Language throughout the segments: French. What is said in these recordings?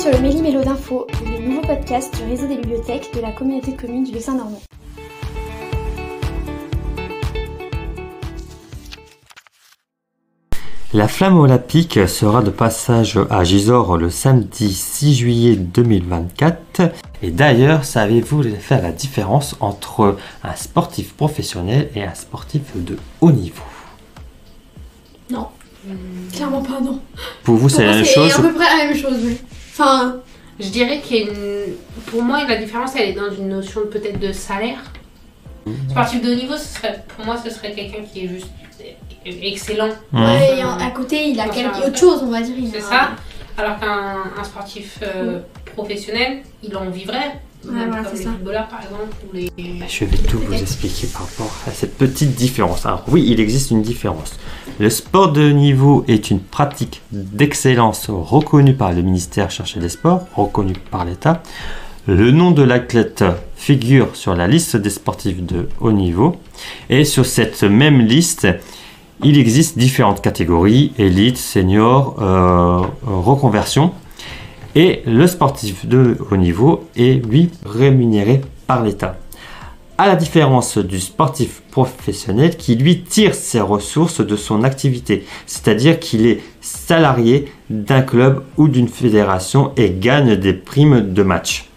sur le Méli-Mélo d'Info, le nouveau podcast du réseau des bibliothèques de la communauté de communes du Bessin normand. La flamme olympique sera de passage à Gisors le samedi 6 juillet 2024. Et d'ailleurs, savez-vous faire la différence entre un sportif professionnel et un sportif de haut niveau? Non, clairement pas, non. Pour vous, c'est la même chose? C'est à peu près la même chose, oui. Enfin, je dirais qu'il y a une... Pour moi, la différence, elle est dans une notion peut-être de salaire. Sportif de haut niveau, pour moi, ce serait quelqu'un qui est juste excellent. Ouais, et à côté, il a autre chose, on va dire. C'est ça. Alors qu'un sportif professionnel, il en vivrait. Ouais, voilà, comme les ça. footballeurs, par exemple. Ou les... Je vais tout vous expliquer par rapport à cette petite différence. Alors oui, il existe une différence. Le sport de haut niveau est une pratique d'excellence reconnue par le ministère chargé des Sports, reconnue par l'État. Le nom de l'athlète figure sur la liste des sportifs de haut niveau. Et sur cette même liste, il existe différentes catégories, élite, senior, reconversion. Et le sportif de haut niveau est, lui, rémunéré par l'État. À la différence du sportif professionnel qui, lui, tire ses ressources de son activité. C'est-à-dire qu'il est salarié d'un club ou d'une fédération et gagne des primes de match.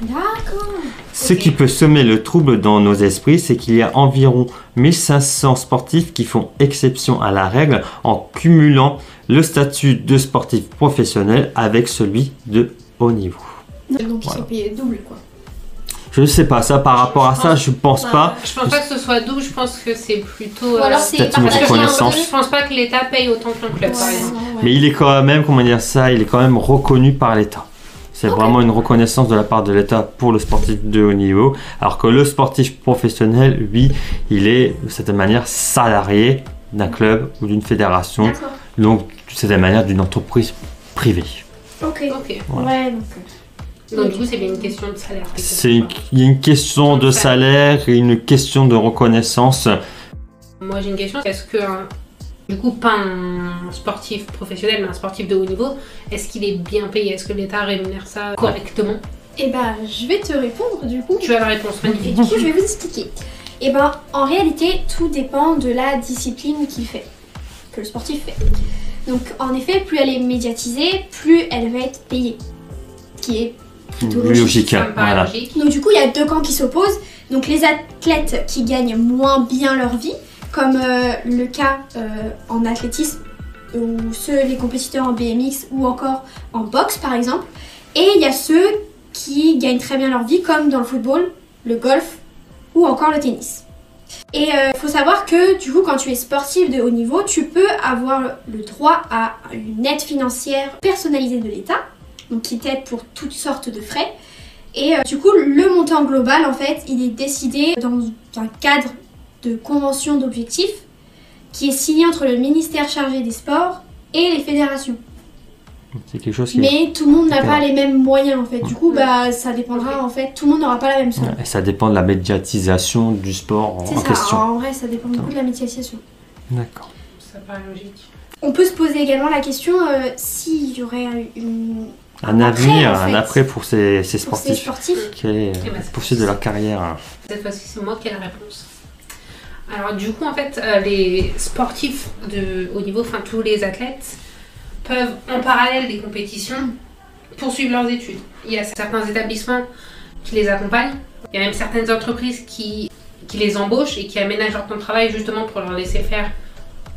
D'accord. Ce qui peut semer le trouble dans nos esprits, c'est qu'il y a environ 1500 sportifs qui font exception à la règle en cumulant le statut de sportif professionnel avec celui de haut niveau. Donc ils sont payés double, quoi. Je ne sais pas, ça par rapport à ça, je pense pas. Je pense pas que ce soit double, je pense que c'est plutôt... Ou alors c'est peut-être une reconnaissance. Je pense pas que l'État paye autant qu'un club, par exemple. Mais il est quand même, comment dire ça, il est quand même reconnu par l'État. C'est vraiment une reconnaissance de la part de l'État pour le sportif de haut niveau, alors que le sportif professionnel, lui, il est de certaine manière salarié d'un club ou d'une fédération, donc de certaine manière d'une entreprise privée. Ok. Voilà. Ouais, donc du coup, c'est bien une question de salaire. Il y a une question de salaire et une question de reconnaissance. Moi, j'ai une question. Est-ce que, du coup, pas un sportif professionnel, mais un sportif de haut niveau, est-ce qu'il est bien payé? Est-ce que l'État rémunère ça correctement? Eh ben, je vais te répondre, du coup. Tu as la réponse, magnifique. Du coup, je vais vous expliquer. Eh ben, en réalité, tout dépend de la discipline qu'il fait, que le sportif fait. Donc, en effet, plus elle est médiatisée, plus elle va être payée. Ce qui est plutôt logique. Voilà. Donc, du coup, il y a deux camps qui s'opposent. Donc, les athlètes qui gagnent moins bien leur vie, comme le cas en athlétisme, ou les compétiteurs en BMX ou encore en boxe, par exemple. Et il y a ceux qui gagnent très bien leur vie, comme dans le football, le golf ou encore le tennis. Et il faut savoir que du coup, quand tu es sportif de haut niveau, tu peux avoir le droit à une aide financière personnalisée de l'État, donc qui t'aide pour toutes sortes de frais. Et du coup, le montant global, en fait, il est décidé dans un cadre de convention d'objectifs qui est signé entre le ministère chargé des sports et les fédérations. C'est quelque chose qui Mais tout le monde n'a pas les mêmes moyens, en fait. Du coup, bah, ça dépendra, en fait. Tout le monde n'aura pas la même somme. Et ça dépend de la médiatisation du sport en question. C'est ça, en vrai, ça dépend beaucoup de la médiatisation. D'accord. Ça paraît logique. On peut se poser également la question s'il y aurait un avenir, en fait, un après pour ces sportifs. Pour ces sportifs. Quelle est la poursuite de leur carrière? Cette fois-ci, c'est moi qui ai la réponse. Alors du coup, en fait, les sportifs de haut niveau, enfin tous les athlètes, peuvent en parallèle des compétitions poursuivre leurs études. Il y a certains établissements qui les accompagnent. Il y a même certaines entreprises qui les embauchent et qui aménagent leur temps de travail justement pour leur laisser faire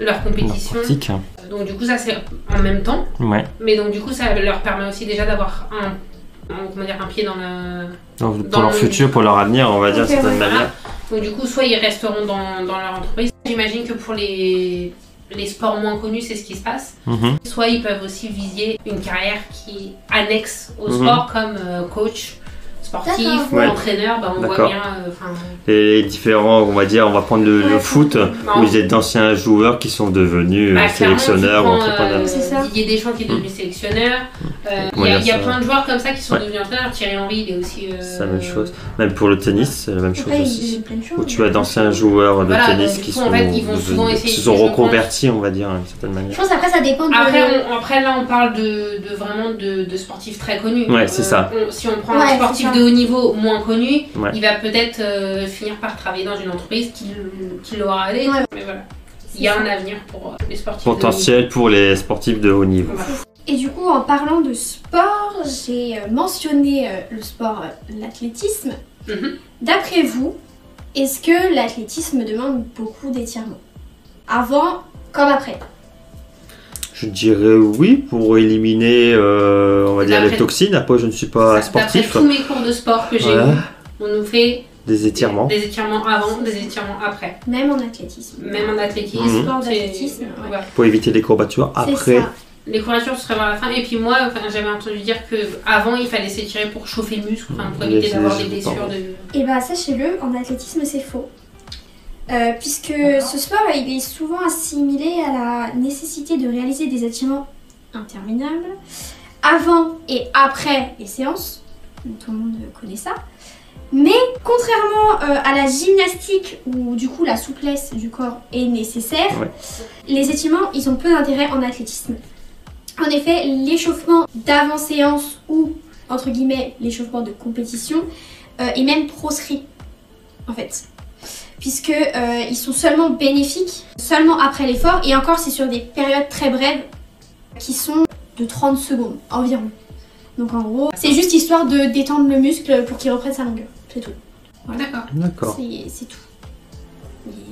leur compétition. Donc du coup, ça c'est en même temps. Ouais. Mais donc du coup, ça leur permet aussi déjà d'avoir un pied pour leur futur, pour leur avenir, on va dire de certaine manière. Donc du coup, soit ils resteront dans leur entreprise. J'imagine que pour les sports moins connus, c'est ce qui se passe. Soit ils peuvent aussi viser une carrière qui est annexe au sport, comme coach, sportif D'accord. ou Ouais. entraîneur, on voit D'accord. bien. Les différents, on va dire, on va prendre le Ouais, foot, Bah, où il y a d'anciens joueurs qui sont devenus clairement, sélectionneurs ou tu prends, entrepreneurs. C'est ça. Didier Deschamps qui est devenu sélectionneur. Comment Il y dire a ça plein de joueurs comme ça qui sont Ouais. devenus entraîneurs. Thierry Henry, il est aussi. C'est la même chose. Même pour le tennis, c'est la même chose Après, il aussi. y a plein de choses. Où tu as d'anciens joueurs de Voilà, tennis donc, qui du coup, sont, en fait, ils vont souvent essayer se de- sont je reconvertis, on va dire, d'une certaine Je manière. pense après, ça dépend de. Après, là, on parle vraiment de sportifs très connus. Ouais, c'est ça. Si on prend Ouais, un c'est sportif ça. de haut niveau moins connu, Ouais. il va peut-être finir par travailler dans une entreprise qui l'aura aidé. Ouais. Mais voilà, il y a un avenir pour les sportifs Potentiel pour les sportifs de haut de niveau. haut niveau. Voilà. Et du coup, en parlant de sport, j'ai mentionné le sport, l'athlétisme. Mhm. D'après vous, est-ce que l'athlétisme demande beaucoup d'étirements? Avant comme après? Je dirais oui pour éliminer, on va dire, les D'après- toxines. Après, je ne suis pas D'après sportif. tous mes cours de sport que j'ai Voilà. eu, on nous fait Des étirements. des étirements avant, des étirements après. Même en athlétisme. Même en athlétisme, Mhm. Sport c'est- d'athlétisme, ouais. voilà. Pour éviter les courbatures. C'est Après, ça. Les courbatures, ce serait vers la fin. Et puis moi, j'avais entendu dire que avant il fallait s'étirer pour chauffer le muscle, pour Les- éviter d'avoir des les- blessures pardon. de. Et bah sachez-le, en athlétisme c'est faux. Puisque D'accord. ce sport il est souvent assimilé à la nécessité de réaliser des étirements interminables avant et après les séances. Tout le monde connaît ça. Mais contrairement à la gymnastique où du coup la souplesse du corps est nécessaire, Ouais. les étirements ils ont peu d'intérêt en athlétisme. En effet, l'échauffement d'avant-séance ou entre guillemets l'échauffement de compétition est même proscrit en fait. Puisque ils sont seulement bénéfiques seulement après l'effort et encore c'est sur des périodes très brèves qui sont de 30 secondes environ. Donc en gros, c'est juste histoire de détendre le muscle pour qu'il reprenne sa longueur. C'est tout. D'accord. d'accord. C'est tout.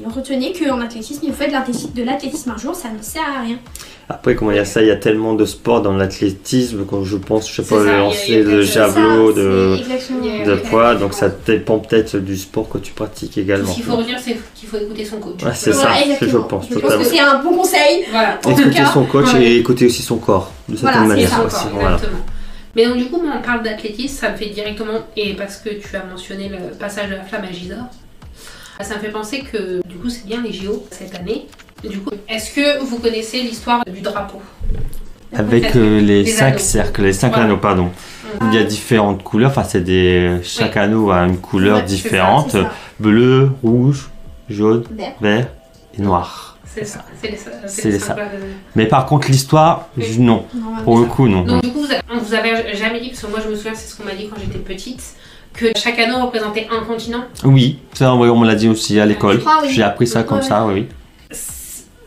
Et retenez qu'en athlétisme, il faut faire de l'athlétisme un jour, ça ne sert à rien. Après, comment il y a ça, il y a tellement de sports dans l'athlétisme, quand je pense, je sais C'est pas, ça, le il y a lancer de peut-être javelot, Ça, de c'est exactement. Il y a- de Ok. poids, donc ça dépend peut-être du sport que tu pratiques également. Ce qu'il faut retenir, c'est qu'il faut écouter son coach. Ouais, c'est Voilà, ça, exactement. je pense, Je pense totalement. que c'est un bon conseil. Voilà. En tout Écouter cas, son coach ouais. et écouter aussi son corps, de certaine Voilà, c'est manière. ça, aussi, D'accord, voilà. exactement. Mais donc du coup, moi, on parle d'athlétisme, ça me fait directement, et parce que tu as mentionné le passage de la flamme à Gisors, ça me fait penser que du coup, c'est bien les JO cette année. Du coup, est-ce que vous connaissez l'histoire du drapeau? Avec les Les 5 anneaux. cercles, les 5 Voilà. anneaux, pardon. Il y a différentes couleurs, enfin c'est des... Chaque anneau a une couleur Ouais, c'est ça, différente, c'est ça. bleu, rouge, jaune, Vert. vert et noir. C'est ça, c'est C'est les ça. symboles. Mais par contre l'histoire, Oui. non. Normalement, Pour le coup, non. Donc du coup, on vous avait jamais dit, parce que moi je me souviens, c'est ce qu'on m'a dit quand j'étais petite, que chaque anneau représentait un continent. Oui, ça on me l'a dit aussi à l'école. Je crois, oui. J'ai appris ça comme Ouais, ça, oui.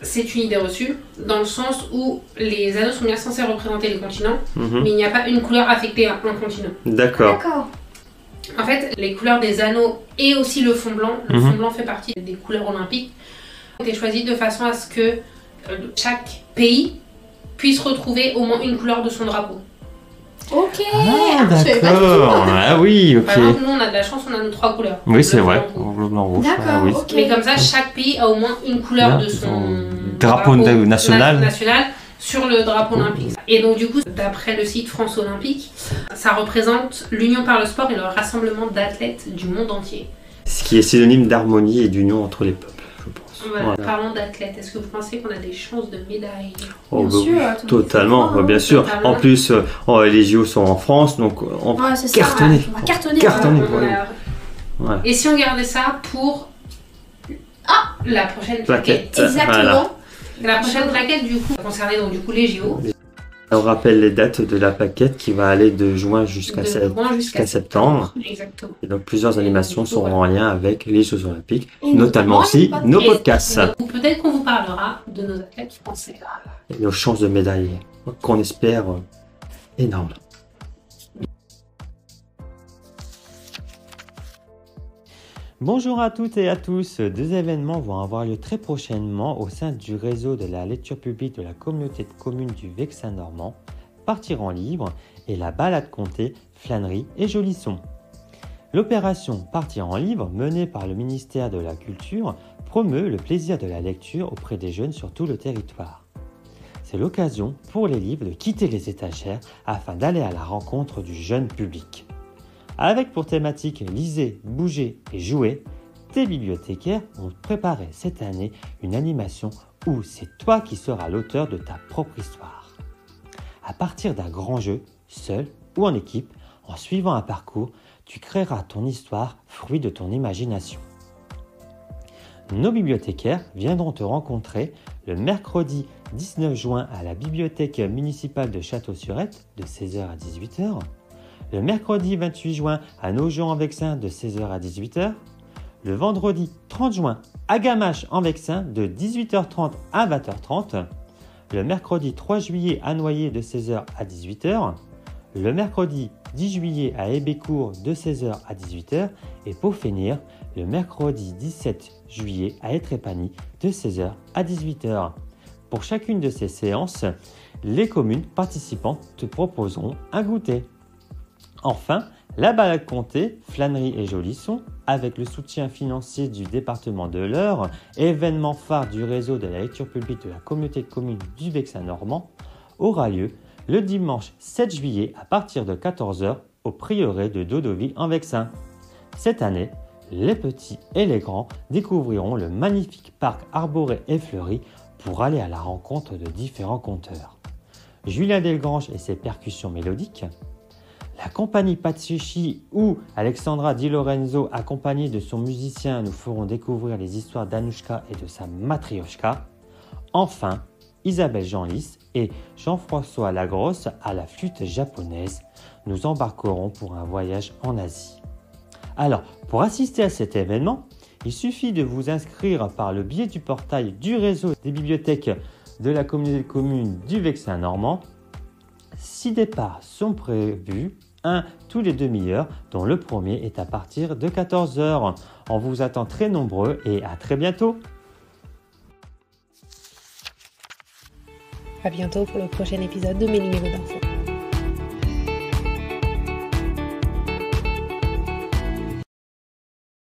C'est une idée reçue, dans le sens où les anneaux sont bien censés représenter les continents, Mhm. mais il n'y a pas une couleur affectée à un continent. D'accord. D'accord. En fait, les couleurs des anneaux et aussi le fond blanc, le Mhm. fond blanc fait partie des couleurs olympiques, ont été choisis de façon à ce que chaque pays puisse retrouver au moins une couleur de son drapeau. Ok. Ah, je savais pas du tout. d'accord. Ah oui, Par exemple, ok. nous on a de la chance, on a nos 3 couleurs. Oui, c'est Bleu, vrai. blanc, rouge. Bleu, blanc, rouge. D'accord, Ah, oui. ok. Mais comme ça, chaque pays a au moins une couleur Bien, de son son drapeau national. national sur le drapeau olympique. Et donc du coup, d'après le site France Olympique, ça représente l'union par le sport et le rassemblement d'athlètes du monde entier. Ce qui est synonyme d'harmonie et d'union entre les peuples, je pense. Voilà. Voilà. Parlons d'athlètes, est-ce que vous pensez qu'on a des chances de médailles? Oh, Bien bah, sûr, oui, tout le monde totalement, fait ça, bien sûr. totalement. En plus, les JO sont en France, donc on Ouais, c'est ça. Cartonné. On va cartonner. Cartonné. Voilà. Voilà. Et si on gardait ça pour la prochaine Plaquette. plaquette? Exactement. Voilà. La prochaine plaquette, du coup, concernait donc du coup les JO. On rappelle les dates de la plaquette qui va aller de juin jusqu'à De juin jusqu'à septembre. Exactement. Et donc plusieurs animations du coup, seront en lien avec les Jeux Olympiques, Et notamment aussi les nos podcasts. podcasts Donc, peut-être qu'on vous parlera de nos athlètes français. et nos chances de médaille qu'on espère énormes. Bonjour à toutes et à tous. 2 événements vont avoir lieu très prochainement au sein du réseau de la lecture publique de la communauté de communes du Vexin normand, Partir en livre et la balade comptée Flânerie et Jolisson. L'opération Partir en livre, menée par le ministère de la Culture, promeut le plaisir de la lecture auprès des jeunes sur tout le territoire. C'est l'occasion pour les livres de quitter les étagères afin d'aller à la rencontre du jeune public. Avec pour thématique lisez, bougez et jouez, tes bibliothécaires ont préparé cette année une animation où c'est toi qui seras l'auteur de ta propre histoire. À partir d'un grand jeu, seul ou en équipe, en suivant un parcours, tu créeras ton histoire, fruit de ton imagination. Nos bibliothécaires viendront te rencontrer le mercredi 19 juin à la bibliothèque municipale de Château-Surette de 16h à 18h, le mercredi 28 juin à Nogent-en-Vexin de 16h à 18h, le vendredi 30 juin à Gamache-en-Vexin de 18h30 à 20h30, le mercredi 3 juillet à Noyer de 16h à 18h, le mercredi 10 juillet à Hébécourt de 16h à 18h et pour finir, le mercredi 17 juillet à Étrépagny de 16h à 18h. Pour chacune de ces séances, les communes participantes te proposeront un goûter. Enfin, la balade comté, flânerie et Jolisson, avec le soutien financier du département de l'Eure, événement phare du réseau de la lecture publique de la communauté de communes du Vexin normand, aura lieu le dimanche 7 juillet à partir de 14h au prieuré de Dodoville en Vexin. Cette année, les petits et les grands découvriront le magnifique parc arboré et fleuri pour aller à la rencontre de différents conteurs. Julien Delgrange et ses percussions mélodiques, la compagnie Patsushi où Alexandra Di Lorenzo, accompagnée de son musicien, nous feront découvrir les histoires d'Anouchka et de sa matrioshka. Enfin, Isabelle Jeanlis et Jean-François Lagrosse à la flûte japonaise. Nous embarquerons pour un voyage en Asie. Alors, pour assister à cet événement, il suffit de vous inscrire par le biais du portail du réseau des bibliothèques de la communauté de communes du Vexin normand. 6 départs sont prévus, un tous les demi-heures, dont le premier est à partir de 14h. On vous attend très nombreux et à très bientôt. À bientôt pour le prochain épisode de Mes numéros d'infos.